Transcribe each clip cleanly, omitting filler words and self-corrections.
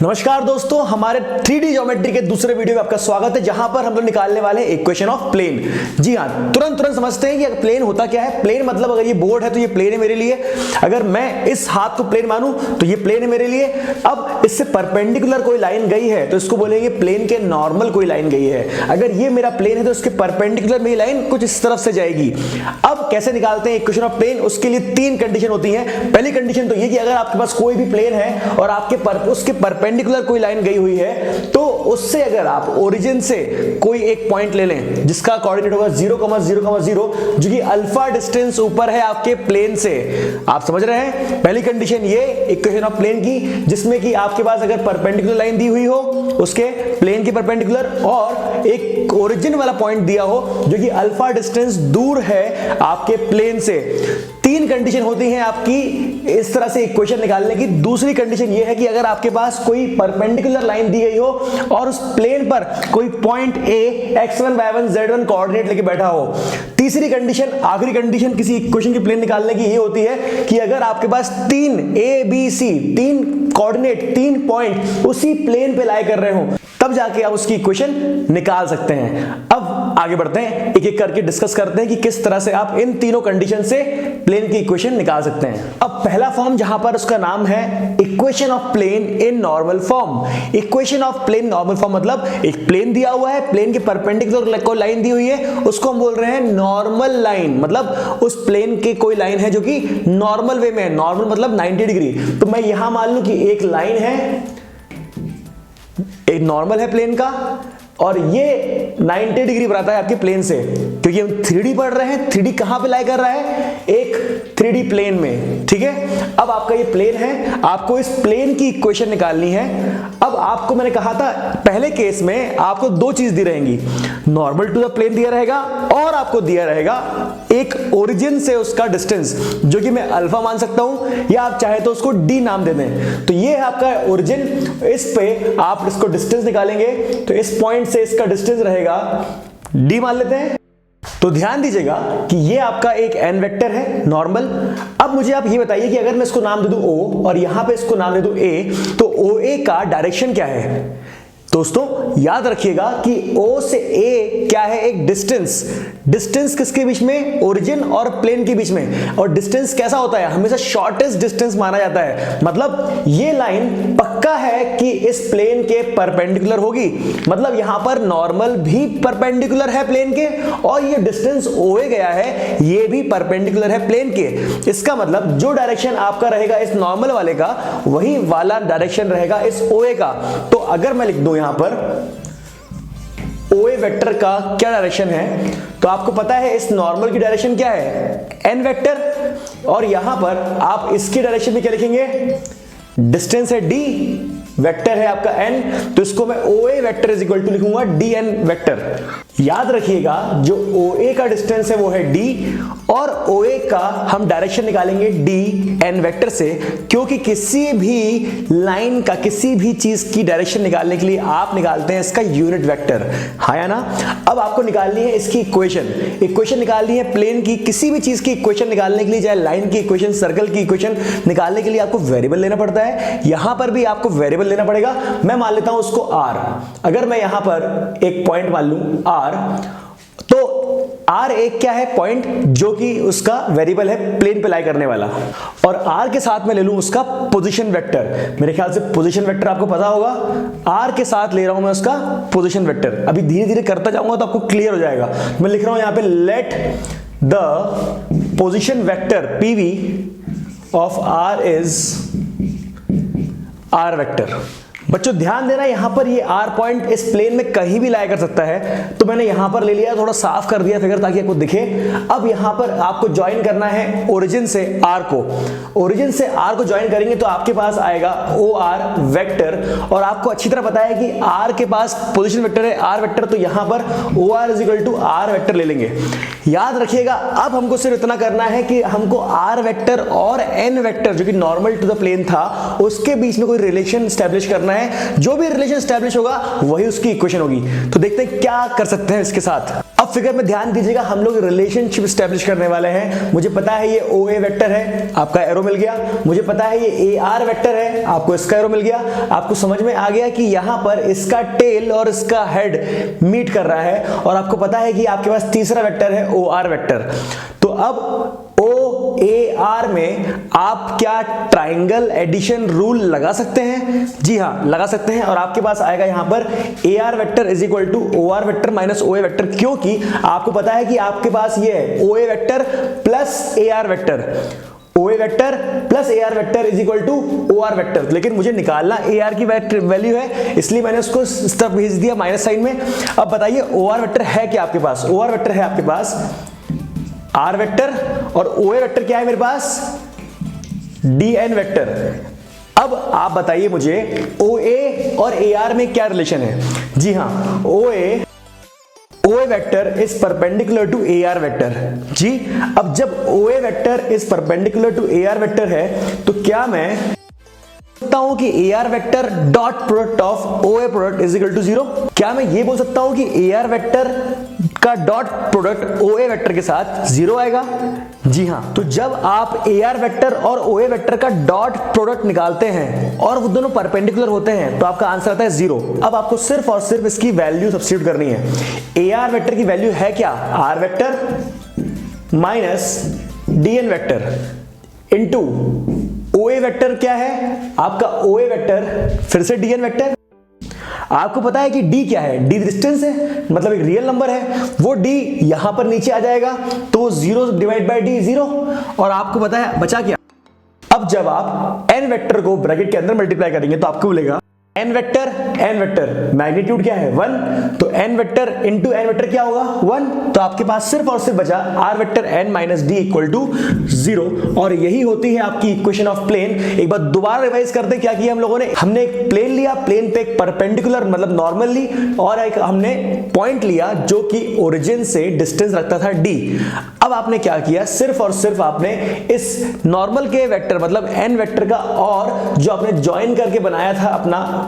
नमस्कार दोस्तों, हमारे 3D ज्योमेट्री के दूसरे वीडियो में आपका स्वागत है, जहां पर हम लोग निकालने वाले हैं इक्वेशन ऑफ प्लेन। जी हां, तुरंत समझते हैं कि प्लेन होता क्या है। प्लेन मतलब अगर ये बोर्ड है तो ये प्लेन है मेरे लिए, अगर मैं इस हाथ को प्लेन मानूं तो ये प्लेन है मेरे लिए। अब इससे परपेंडिकुलर कोई लाइन गई है तो इसको बोलेंगे प्लेन के नॉर्मल कोई लाइन गई है। अगर ये मेरा प्लेन है तो इसके परपेंडिकुलर मेरी लाइन कुछ इस तरफ से जाएगी। अब कैसे निकालते हैं इक्वेशन ऑफ प्लेन, उसके लिए तीन कंडीशन होती है। पहली कंडीशन तो ये कि अगर आपके पास कोई भी प्लेन है और उसके परपेंडिकुलर कोई लाइन गई हुई है तो उससे अगर आप ओरिजिन से कोई एक पॉइंट ले लें जिसका कोऑर्डिनेट होगा 0,0,0 जो कि अल्फा डिस्टेंस ऊपर है आपके प्लेन से। आप समझ रहे हैं? पहली कंडीशन ये इक्वेशन ऑफ प्लेन की, जिसमें कि आपके पास अगर परपेंडिकुलर लाइन दी हुई हो उसके प्लेन के परपेंडिकुलर और एक ओरिजिन वाला पॉइंट दिया हो जो कि अल्फा डिस्टेंस दूर है आपके प्लेन से। तीन कंडीशन होती हैं आपकी इस तरह से इक्वेशन निकालने की। दूसरी कंडीशन यह है कि अगर आपके पास कोई परपेंडिकुलर लाइन दी गई हो और उस प्लेन पर कोई point A x1 y1 z1 coordinate लेके बैठा हो। तीसरी कंडीशन, आखिरी कंडीशन किसी इक्वेशन की प्लेन निकालने की ये होती है कि अगर आपके पास तीन ए बी सी, तीन कोऑर्डिनेट, तीन पॉइंट उसी प्लेन पे लाई कर रहे हो, तब जाके आप उसकी इक्वेशन निकाल सकते हैं। अब आगे बढ़ते हैं, एक एक करके डिस्कस करते हैं कि किस तरह से आप इन तीनों कंडीशन से प्लेन की इक्वेशन निकाल सकते हैं। अब पहला फॉर्म जहां पर उसका नाम है equation of plane in normal form. Equation of plane normal form मतलब एक प्लेन दिया हुआ है, प्लेन के परपेंडिकुलर कोई लाइन दी हुई है, उसको हम बोल रहे हैं नॉर्मल लाइन। मतलब उस प्लेन के कोई लाइन है जो कि नॉर्मल वे में है। नॉर्मल मतलब 90 डिग्री। तो मैं यहां मान लूं कि एक लाइन है, एक नॉर्मल है प्लेन का और ये 90 डिग्री बनाता है आपके प्लेन से, क्योंकि हम 3D पढ़ रहे हैं। 3D कहां पे लाई कर रहा है? एक 3D प्लेन में। ठीक है, अब आपका ये प्लेन है, आपको इस प्लेन की इक्वेशन निकालनी है। अब आपको मैंने कहा था पहले केस में आपको दो चीज दी रहेंगी, नॉर्मल टू द प्लेन दिया रहेगा और आपको दिया रहेगा एक ओरिजिन से उसका डिस्टेंस जो कि मैं अल्फा मान सकता हूं या आप चाहे तो उसको डी नाम दे दें। तो ये है आपका ओरिजिन, इस पे आप इसको डिस्टेंस निकालेंगे तो इस पॉइंट से इसका डिस्टेंस रहेगा d मान लेते हैं। तो ध्यान दीजिएगा कि ये आपका एक n वेक्टर है नॉर्मल। अब मुझे आप ये बताइए कि अगर मैं इसको नाम दे दूं o और यहां पे इसको नाम दे दूं a, तो OA का डायरेक्शन क्या है? दोस्तों याद रखिएगा कि O से A क्या है? एक डिस्टेंस। डिस्टेंस किसके बीच में? ओरिजिन और प्लेन के बीच में। और डिस्टेंस कैसा होता है? हमेशा शॉर्टेस्ट डिस्टेंस माना जाता है। मतलब ये लाइन पक्का है कि इस प्लेन के परपेंडिकुलर होगी। मतलब यहां पर नॉर्मल भी परपेंडिकुलर है प्लेन के और ये डिस्टेंस OA गया है ये भी परपेंडिकुलर है प्लेन के। इसका मतलब जो डायरेक्शन आपका रहेगा इस नॉर्मल वाले का, वही वाला डायरेक्शन रहेगा इस OA का। तो अगर मैं लिख दूं यहां पर OA वेक्टर का क्या डायरेक्शन है, तो आपको पता है इस नॉर्मल की डायरेक्शन क्या है? n vector. और यहां पर आप इसकी डायरेक्शन में क्या लिखेंगे? डिस्टेंस है d, वेक्टर है आपका n, तो इसको मैं OA vector is equal to लिखूंगा dn वेक्टर। याद रखिएगा जो OA का डिस्टेंस है वो है d और OA का हम डायरेक्शन निकालेंगे dn वेक्टर से, क्योंकि किसी भी लाइन का, किसी भी चीज की डायरेक्शन निकालने के लिए आप निकालते हैं इसका यूनिट वेक्टर। हाँ या ना? अब आपको निकालनी है इसकी इक्वेशन निकालनी है प्लेन की। किसी भी चीज की इक्वेशन निकालने के लिए, चाहे लाइन की इक्वेशन, सर्कल की इक्वेशन निकालने के लिए आपको वेरिएबल लेना पड़ता है। यहां पर भी आपको वेरिएबल लेना पड़ेगा। मैं मान लेता हूं उसको r। अगर मैं यहां पर एक पॉइंट मान लूं r, तो r एक क्या है? पॉइंट जो कि उसका वेरिएबल है प्लेन पे लाई करने वाला। और r के साथ में ले लूं उसका पोजीशन वेक्टर। मेरे ख्याल से पोजीशन वेक्टर आपको पता होगा। r के साथ ले रहा हूं मैं उसका पोजीशन वेक्टर। अभी धीरे धीरे करता जाऊंगा तो आपको क्लियर हो जाएगा। मैं लिख रहा हूं यहां पे let the position vector PV of r is r vector. बच्चों ध्यान देना, यहां पर ये r पॉइंट इस प्लेन में कहीं भी लाया कर सकता है, तो मैंने यहां पर ले लिया, थोड़ा साफ कर दिया फिगर ताकि आपको दिखे। अब यहां पर आपको ज्वाइन करना है ओरिजिन से r को। ओरिजिन से r को ज्वाइन करेंगे तो आपके पास आएगा OR वेक्टर। और आपको अच्छी तरह पता है कि r के पास पोजीशन वेक्टर है r वेक्टर, तो यहां पर OR is equal to r vector ले लेंगे। याद रखिएगा अब हमको सिर्फ इतना करना है कि हमको r वेक्टर और n वेक्टर जो कि नॉर्मल टू द प्लेन था उसके बीच में कोई रिलेशन स्टैब्लिश करना है। जो भी रिलेशन स्टैब्लिश होगा वही उसकी इक्वेशन होगी। तो देखते हैं क्या कर सकते हैं इसके साथ। अब फिगर में ध्यान दीजिएगा, हम लोग रिलेशनशिप स्टैब्लिश करने वाले हैं। मुझे पता है ये OA वेक्टर है, आपका एरो मिल गया। मुझे पता है ये AR वेक्टर है, आपको इसका एरो मिल गया। आपको समझ में आ गया कि यहां पर इसका टेल और इसका हेड मीट कर रहा है। और आपको पता है कि आपके पास तीसरा वेक्टर है OR वेक्टर। तो अब OAR में आप क्या ट्राइंगल एडिशन रूल लगा सकते हैं? जी हाँ, लगा सकते हैं। और आपके पास आएगा यहां पर AR vector is equal to OR vector minus OA vector, क्योंकि आपको पता है कि आपके पास ये है OA vector plus AR vector, OA vector plus AR vector is equal to OR vector. लेकिन मुझे निकालना AR की वैल्यू है, इसलिए मैंने उसको इस तरफ भेज दिया माइनस साइन में। अब बताइए OR वेक्टर है क्या आपके पास? OR वेक्टर है आपके पास R वेक्टर, और OA वेक्टर क्या है मेरे पास? DN vector. अब आप बताइए मुझे OA और AR में क्या रिलेशन है? जी हाँ, OA vector is perpendicular to AR vector. जी, अब जब OA vector is perpendicular to AR vector है, तो क्या मैं सकता हूं कि AR vector dot product of OA product is equal to 0? क्या मैं ये बोल सकता हूं कि AR वेक्टर का डॉट प्रोडक्ट OA वेक्टर के साथ 0 आएगा? जी हां। तो जब आप AR वेक्टर और OA वेक्टर का डॉट प्रोडक्ट निकालते हैं और वो दोनों परपेंडिकुलर होते हैं, तो आपका आंसर आता है 0। अब आपको सिर्फ और सिर्फ इसकी वैल्यू सब्स्टिट्यूट करनी है। AR वेक्टर की वैल्यू है क्या? R vector minus DN vector into OA vector क्या है? आपका OA वेक्टर फिर से DN वेक्टर। आपको पता है कि D क्या है? D डिस्टेंस है, मतलब एक रियल नंबर है। वो D यहां पर नीचे आ जाएगा, तो 0 डिवाइड बाय D 0। और आपको पता है बचा क्या? अब जब आप n वेक्टर को ब्रैकेट के अंदर मल्टीप्लाई करेंगे तो आपको मिलेगा n वेक्टर मैग्नीट्यूड क्या है? 1। तो n vector into n vector क्या होगा? 1। तो आपके पास सिर्फ और सिर्फ बचा r vector n minus d equal to 0। और यही होती है आपकी इक्वेशन ऑफ प्लेन। एक बार दोबारा रिवाइज करते, क्या किया हम लोगों ने? हमने एक प्लेन लिया, प्लेन पे एक परपेंडिकुलर मतलब नॉर्मल ली, और एक हमने पॉइंट लिया जो कि ओरिजिन से डिस्टेंस रखता था d। अब आपने क्या किया? सिर्फ और सिर्फ आपने इस नॉर्मल के वेक्टर मतलब n वेक्टर का और जो आपने ज्वाइन करके बनाया था अपना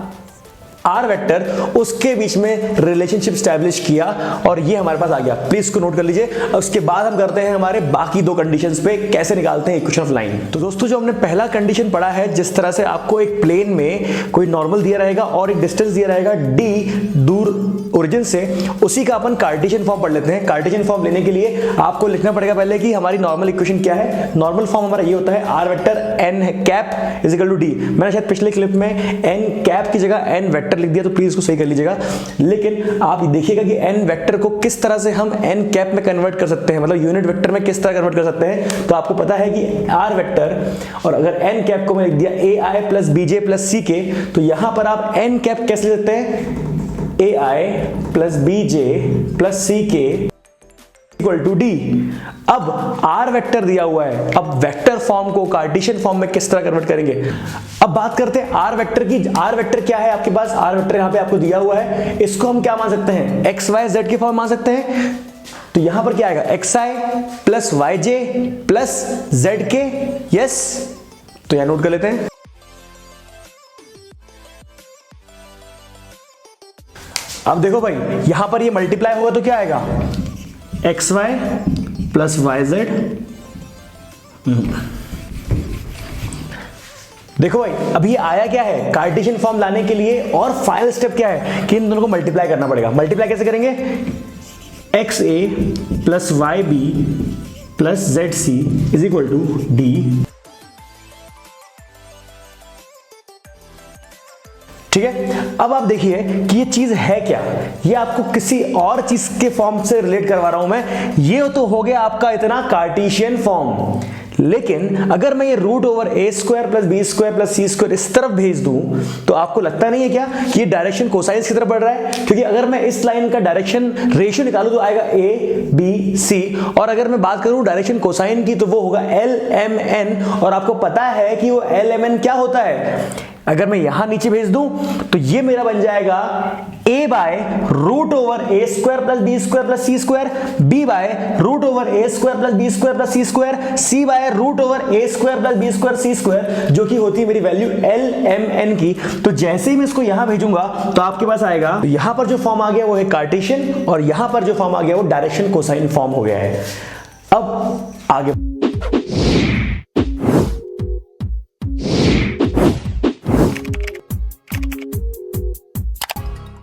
R वेक्टर, उसके बीच में रिलेशनशिप स्टैब्लिश किया और ये हमारे पास आ गया। प्लीज इसको नोट कर लीजिए। उसके बाद हम करते हैं हमारे बाकी दो कंडीशंस पे कैसे निकालते हैं इक्वेशन ऑफ लाइन। तो दोस्तों, जो हमने पहला कंडीशन पढ़ा है, जिस तरह से आपको एक प्लेन में कोई नॉर्मल दिया रहेगा और एक डिस्टेंस दिया रहेगा d दूर ओरिजिन से, उसी का अपन कार्टेशियन फॉर्म पढ़ लेते हैं। कार्टेशियन फॉर्म लेने के लिए आपको लिखना पड़ेगा पहले कि हमारी नॉर्मल इक्वेशन क्या है। नॉर्मल फॉर्म हमारा ये होता है r vector n cap is equal to d। मैंने शायद पिछले क्लिप में n कैप की जगह n वेक्टर लिख दिया, तो प्लीज इसको सही कर लीजिएगा। लेकिन आप देखिएगा कि n वेक्टर को किस तरह से हम n कैप में कन्वर्ट कर सकते हैं, मतलब यूनिट वेक्टर में किस तरह कन्वर्ट कर सकते हैं। तो आपको पता है कि r वेक्टर और अगर n कैप को मैं लिख दिया ai plus bj plus ck, तो यहां पर आप n कैप कैसे लिख सकते हैं? ai plus bj plus ck equal to d। अब r वेक्टर दिया हुआ है, अब वेक्टर फॉर्म को कार्टेशियन फॉर्म में किस तरह कन्वर्ट करेंगे। अब बात करते हैं r वेक्टर की। r वेक्टर क्या है आपके पास? r वेक्टर यहां पे आपको दिया हुआ है, इसको हम क्या मान सकते हैं? x y z के फॉर्म मान सकते हैं। तो यहां पर क्या आएगा? xi plus yj plus zk। Yes, तो यहां नोट कर लेते हैं। अब देखो भाई, यहां पर ये मल्टीप्लाई होगा तो क्या आएगा? xy plus yz। देखो भाई, अभी आया क्या है? कार्टेशियन फॉर्म लाने के लिए और फाइनल स्टेप क्या है कि इन दोनों को मल्टीप्लाई करना पड़ेगा। मल्टीप्लाई कैसे करेंगे? xa plus yb plus zc is equal to d। ठीक है, अब आप देखिए कि ये चीज है क्या। ये आपको किसी और चीज के फॉर्म से रिलेट करवा रहा हूं मैं। ये तो हो गया आपका इतना कार्टेशियन फॉर्म, लेकिन अगर मैं ये root over A square plus B square plus C square इस तरफ भेज दूं, तो आपको लगता नहीं है क्या कि ये डायरेक्शन कोसाइंस की तरफ बढ़ रहा है? क्योंकि अगर मैं इस लाइन का डायरेक्शन रेशियो निकालूं तो आएगा ए बी सी, और अगर मैं बात करूं डायरेक्शन कोसाइन की तो वो होगा एल एम एन। और आपको पता है कि वो एल एम एन क्या होता है? अगर मैं यहां नीचे भेज दूं तो ये मेरा बन जाएगा a by root over A square plus B square plus C square, b by root over A square plus B square plus C square, c by root over A square plus B square C square, जो कि होती है मेरी value l m n की। तो जैसे ही मैं इसको यहां भेजूंगा तो आपके पास आएगा, तो यहां पर जो फॉर्म आ गया वो है कार्टेशियन और यहां पर जो फॉर्म आ गया वो डायरेक्शन कोसाइन फॉर्म हो गया है। अब आगे